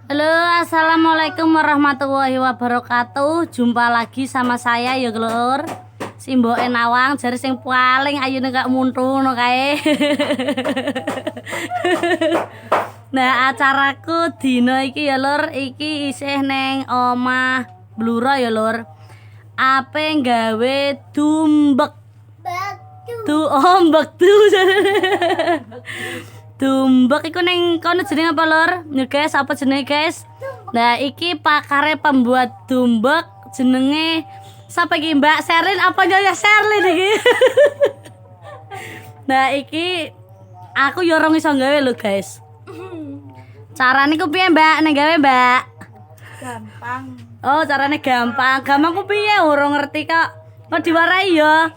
Halo, assalamualaikum warahmatullahi wabarakatuh. Jumpa lagi sama saya ya, Lur. Simboke Nawang, jare sing paling ayune gak muntu no kae. Nah, acaraku dina iki ya, Lur, iki isih neng omah Bluro ya, Lur. Ape gawe dumbek. Ombek tuh. Dumbek iku ning kono jenenge apa, Lur? Ya guys, apa jenenge, guys? Nah, iki pakare pembuat dumbek jenenge sapa iki, Mbak Sherlyn apa Nyonya Sherlyn iki? Nah, iki aku yo ora iso gawe lho, guys. Carane ku piye, Mbak? Nek gawe, Mbak? Gampang. Oh, carane gampang. Gampang ku piye? Ora ngerti kok. Kok diwarai ya?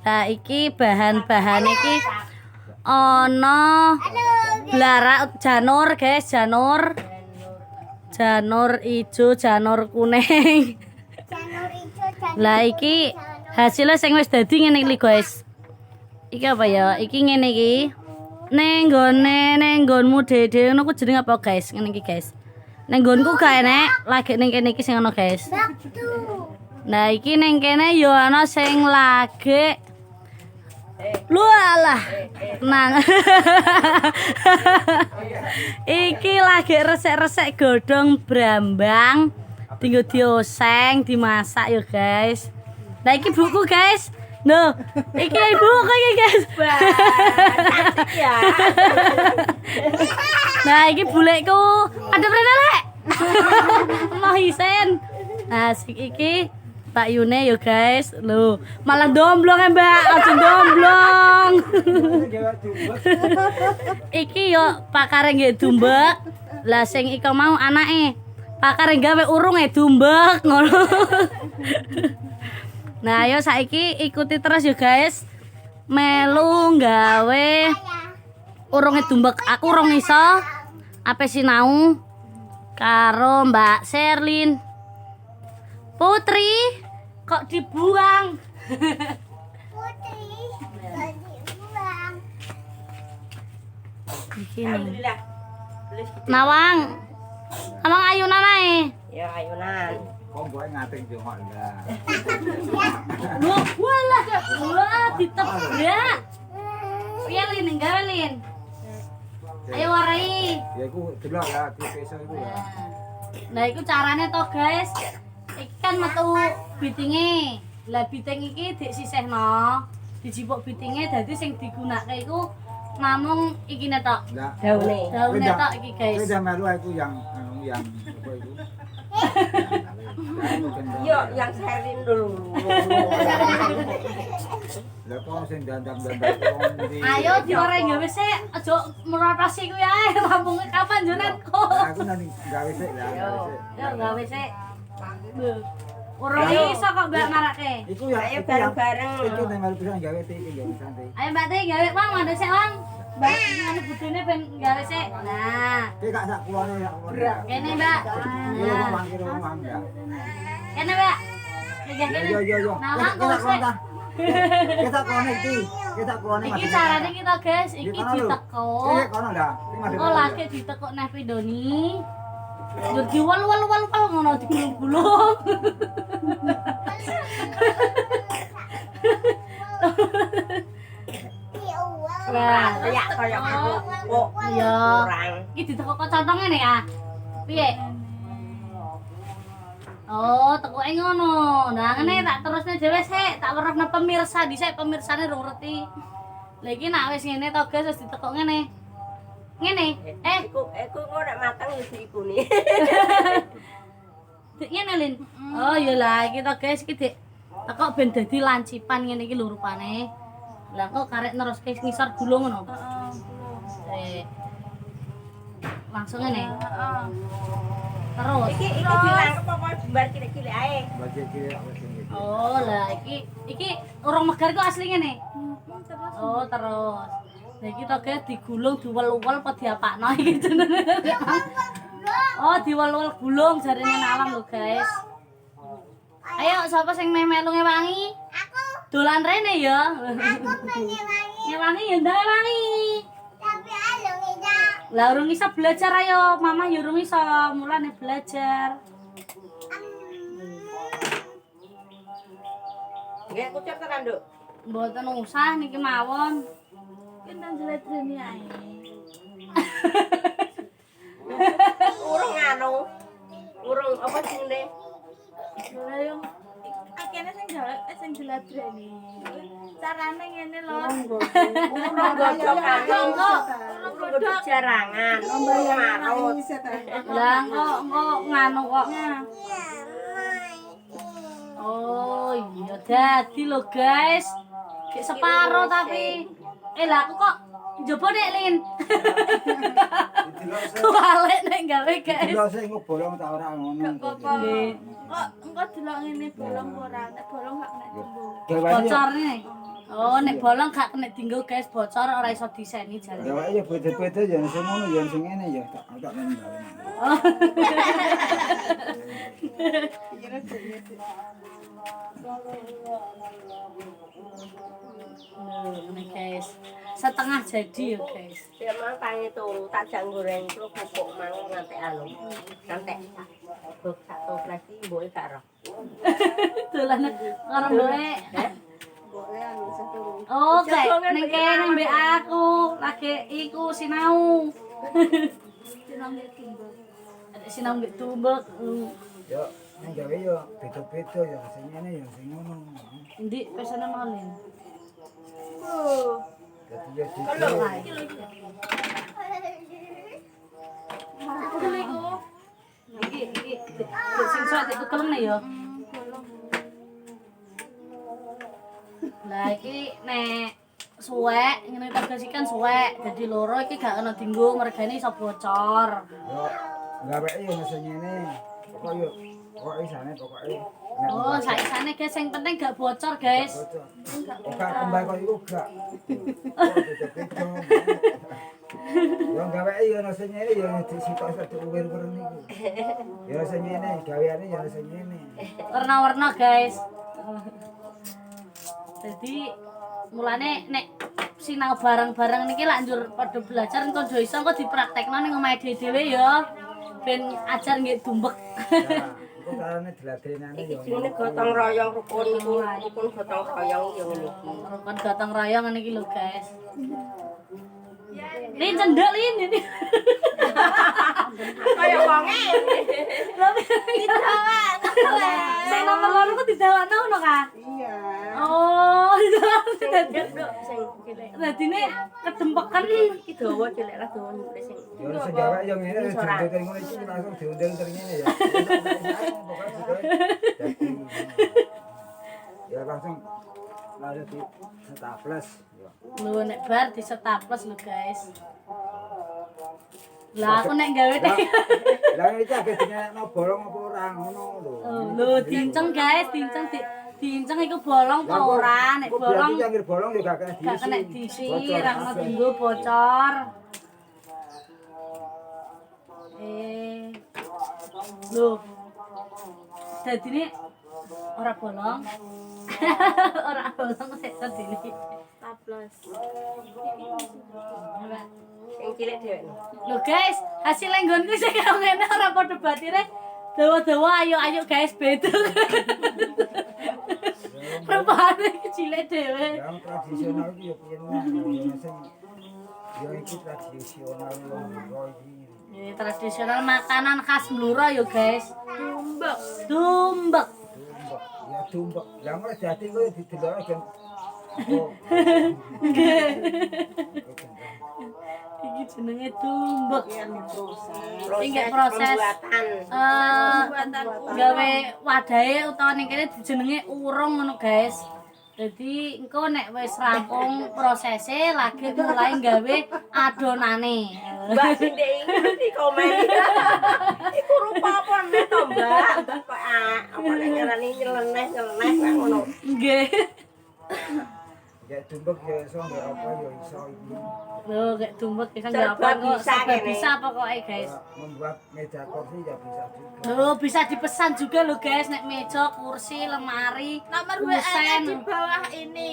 Nah, iki bahan-bahan iki ono blarak janur, guys, janur ijo, janur kuning. Lah iki hasilnya sing wis dadi ngene iki, guys. Iki apa ya? Iki ngene iki. Ning nggonmu dhewe ngono ku jenenge apa, guys? Ngene iki, guys. Ning nggonku gak enek, lagi ning kene iki sing ono, guys. Nah, iki ning kene yo ana sing lagi lu alah nang. Iki lagi resek-resek godhong brambang tinggal dioseng dimasak ya, guys. Nah, iki buku, guys. No, iki buku iki, guys. Ya. Nah, iki bulekku. Ada berapa, Lek? Mau hisen. Nah, sik iki tak yune yo, guys. Lho, malah domblong ya, Mbak. Aja domblong. Iki yo pakare nggih dumbek. Lah sing iko mau anake pakare gawe urunge dumbek ngono. Nah, ayo saiki ikuti terus yo, guys. Melu gawe urunge dumbek. Aku urung iso ape sinau karo Mbak Sherlyn. Putri, kok dibuang? Putri, kok dibuang? Iki nih. Alhamdulillah. Nawang ayunan ae. Ya ayunan. Kok gue ngating cuma enggak. Loh, walah. Wah, ditebak. Piye Lin, nggawe Lin? Ayo warai. Ya aku delok ya, aku iso iku ya. Nah, iku carane to, guys. Iki kan metu bitinge. Lah biting iki disisihno, dijipuk bitinge dadi sing digunakake iku namung ikine tok. Enggak. Daune. Daune tok iki, guys. Itu udah melu aku yang apa itu? Yuk, yang Sherlyn dulu. Lah kok sing dandang-dandang di. Ayo diwarai gawe sik, aja merotasi ku ya. Rampunge kapan jonetku? Aku nanti gawe sik lah. Yo gawe sik. Urung iso kok Mbak marake. Iku ya. Ayo bareng-bareng. Itu yang melu bisa gawe sik iki gawe santai. Ayo Mbak Teh gawe Wang, mandhe sik Wang. Mbak ngene budene ben gawe sik. Nah, Iki gak sak kulone ya. kene Mbak. Iya, Nah, mangkir omah ya. kene Mbak. Lihat kene. Yo. Nah, Wang kok sik. Kita kulone iki. Kita kulone Iki carane kita, guys, iki ditekuk. Iki kono dah. Oh, lagi ditekuk neh pidoni. Njur diwal-wal ngono digulung-gulung. Lah, Ya kayak kok iya. kurang. Iki ditekuk kok contoh ngene ya. Piye? Oh, tekuke ngono. Nah, ngene tak terusne dhewe sik, tak weruhne pemirsa dhisik, pemirsane rung ngerti. Lah iki nek wis ngene to, guys, wis ditekuk ngene. Ngene. Iku kok nek mateng wis ikune. Dik ngene, Lin. Oh, ya lah iki to, guys, iki dik tekuk ben dadi lancipan ngene iki lho rupane. Lah kok karek neruske ngisor gulung ngono. Heeh. Langsung ngene. Heeh. Terus. Iki dilangkep apa jembar cilik-cilik ae. Baca kiri aku sini. Oh, lah iki urung megar kok asli ngene. Oh, terus. Lah iki to guys digulung diwel-wel apa diapakno iki jenenge. Oh, diwel-wel gulung jarine Nawang lho, guys. Ayo sapa sing meh melu ngewangi? Aku, Dolan rene ya. aku pengen wangi, Ngewangi ya ndak wangi. tapi alung tidak. Lah urung iso belajar ayo, mama ya urung iso, mulane belajar. Nggih kucur tenan, Nduk. Mboten usah niki mawon. Kita jeletreni ae. Urung anu. Urung apa jenenge? Lha yo akene sing jeletreni. Carane ngene lho. Urung godhog anu kok. Urung godhog jarangan. Marut. Lah kok nganu kok. Oh iya dadi lho guys. Kayak separo tapi lah aku kok njobo nek Lin. Kualik nek gawe guys. Kalau saya bolong tak orang ngono. Nggih. Kok engko delok ngene bolong ora, nek bolong gak kena tinggu. Bocor nih. Oh nek bolong gak kena dinggo guys, bocor ora iso diseni jare. Ya ya beda-beda ya sing ngono ya sing ngene ya tak nembal. Nih guys, setengah jadi ya guys. Ya mang tangi turu tak jang goreng terus bubuk mang nganti anu. Nganti bubuk sak toples iki mboke gak roh. Dolan karo mboke. Oh, kayak neng kene mbek aku lagi iku sinau. Sinau mbek tumbek. Ya nang gawe yo beda-beda ya sing ngene ya sing ngono. Ndik pesane malin. Dadi ya Kalau iki. Iki sing suwe ditukel nih ya. Lah iki nek suwek ngene tegesikan suwek dadi loro iki gak kena dienggo mergane iso bocor. Yo gawe yo sing ngene. Pokoke isane pokoke. Oh, saisane guys sing penting gak bocor guys. Gak kembang kok iku gak. Beda-beda. Yo gawe yo sing ngene yo disitok satu uwer-uwer niku. Yo sing ngene gaweane yo sing ngene. Warna-warna guys. Jadi mulane nek sinau bareng-bareng niki lak njur padha belajar engko do iso engko dipraktekno ning omahe dhewe ya. Ben ajar nggih dumbek. Iku karane diladenane yo. iki jenenge gotong royong rukun niku rukun gotong royong yo ngene iki. Rukun gotong royong ngene iki lho guys. Lin cendek Lin ini. Kaya wonge. Sing nomor loro ku didawakno ngono ka? Iya. Oh, Sing cilik. dadine kedempekan. Iki dawa cilik lah dawa nyuple sing. Yo sing gawe yo ngene diundel ngono iki langsung diundel ngene ya. Ya langsung lalu di staples yo. Lho nek bar di staples lho guys. Lah aku nek gawe nek Lah iki agak dingenekno bolong apa ora ngono lho. lho diinceng guys, diinceng iku bolong apa ora? Nek bolong Yang bolong ya gak kena diisi. gak kena diisi, ra kena dienggo bocor. Lho. Dadine ora bolong. Ora bolong sik dadine. Tablas. Sing cilik dhewe. Lho guys, hasil lenggonku sing karo ngene ora padha batire. Dawa-dawa ayo guys beda. Rupane kecile dhewe. Yang tradisional iki ya piye ngono. Sing yo iki tradisional lho iki. Ini tradisional makanan khas Blora yo guys. Tumbek. Tumbek. Ya tumbek. Lah ora dadi kok didelok kan. Oh. Iki jenenge tumbek. Proses proses. pembuatan. Gawe wadahe utawa ning kene dijenenge urung ngono guys. Jadi engko nek wis rampung prosese lagi mulai gawe adonane. Mbak Sindek iki di komen. Iku rupa apa nek to, Mbak? Kok apa nek ngarani nyeleneh kok ngono. Nggih. Ya tumbek ya iso nggak apa ya iso iki. Loh, kayak tumbek kan Serba nggak apa kok. bisa Serba kene. bisa pokoknya guys. Membuat meja kursi ya bisa juga. Loh, bisa dipesan juga loh guys, nek meja, kursi, lemari, Nomor WA-nya di kusen. bawah ini.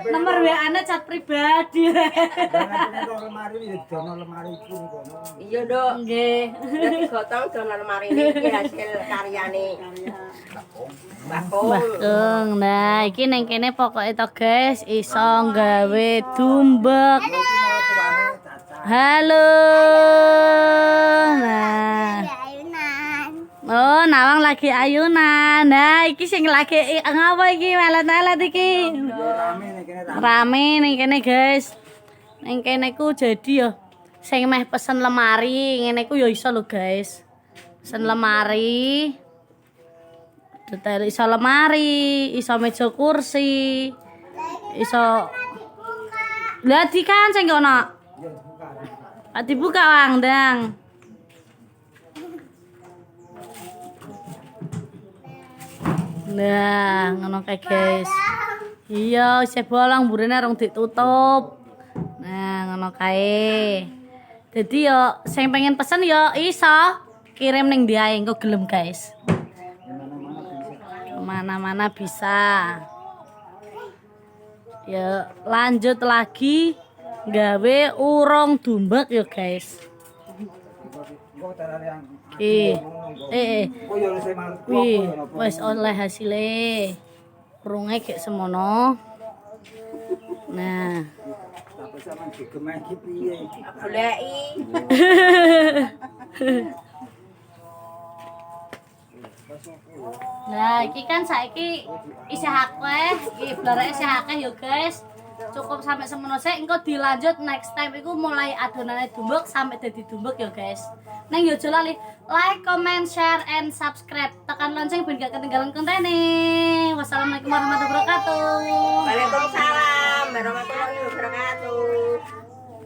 Nomor WA-nya cat pribadi. Jangan lemari ya dono lemari iku ngono. Iya, Dok. Nggih. Dadi gotong dono lemari iki hasil karyane Mbak Kong. Bakung. Nah, iki ning kene pokoke to guys, iso gawe tumbek. Halo. Nah. Ya, ayunan. Oh, Nawang lagi ayunan. Nah, iki sing lagi ngapa iki melet-melet iki? Rame nih kene rame. Rame ning kene guys. Ning kene ku jadi yo sing meh pesen lemari, ngene ku yo iso lho guys. Pesen lemari. Detail iso lemari, iso meja kursi. Iso Lah kan sing kono. Dibuka Wang, Dang. Nah, ngono kae guys. Iya, isih bolong burine rong ditutup. Nah, ngono kae. Dadi yo sing pengen pesen yo iso kirim ning ndi ae engko gelem guys. Mana-mana bisa. Ya, lanjut lagi gawe urung tumbek yo guys. Kok tarane yang Oh ya sing manut wih, wis oleh hasilnya. Urunge gek semono. Nah, tapi sampean digemeh iki piye? Goleki. nah iki kan saiki isih akeh, iki blareke isih akeh yo guys. Cukup sampai semono sik, engko dilanjut next time iku mulai adonane dumbek sampai dadi dumbek yo guys. Neng yo aja lali like, comment, share, and subscribe. Tekan lonceng ben gak ketinggalan kontene. Wassalamualaikum warahmatullahi wabarakatuh. Waalaikumsalam warahmatullahi wabarakatuh.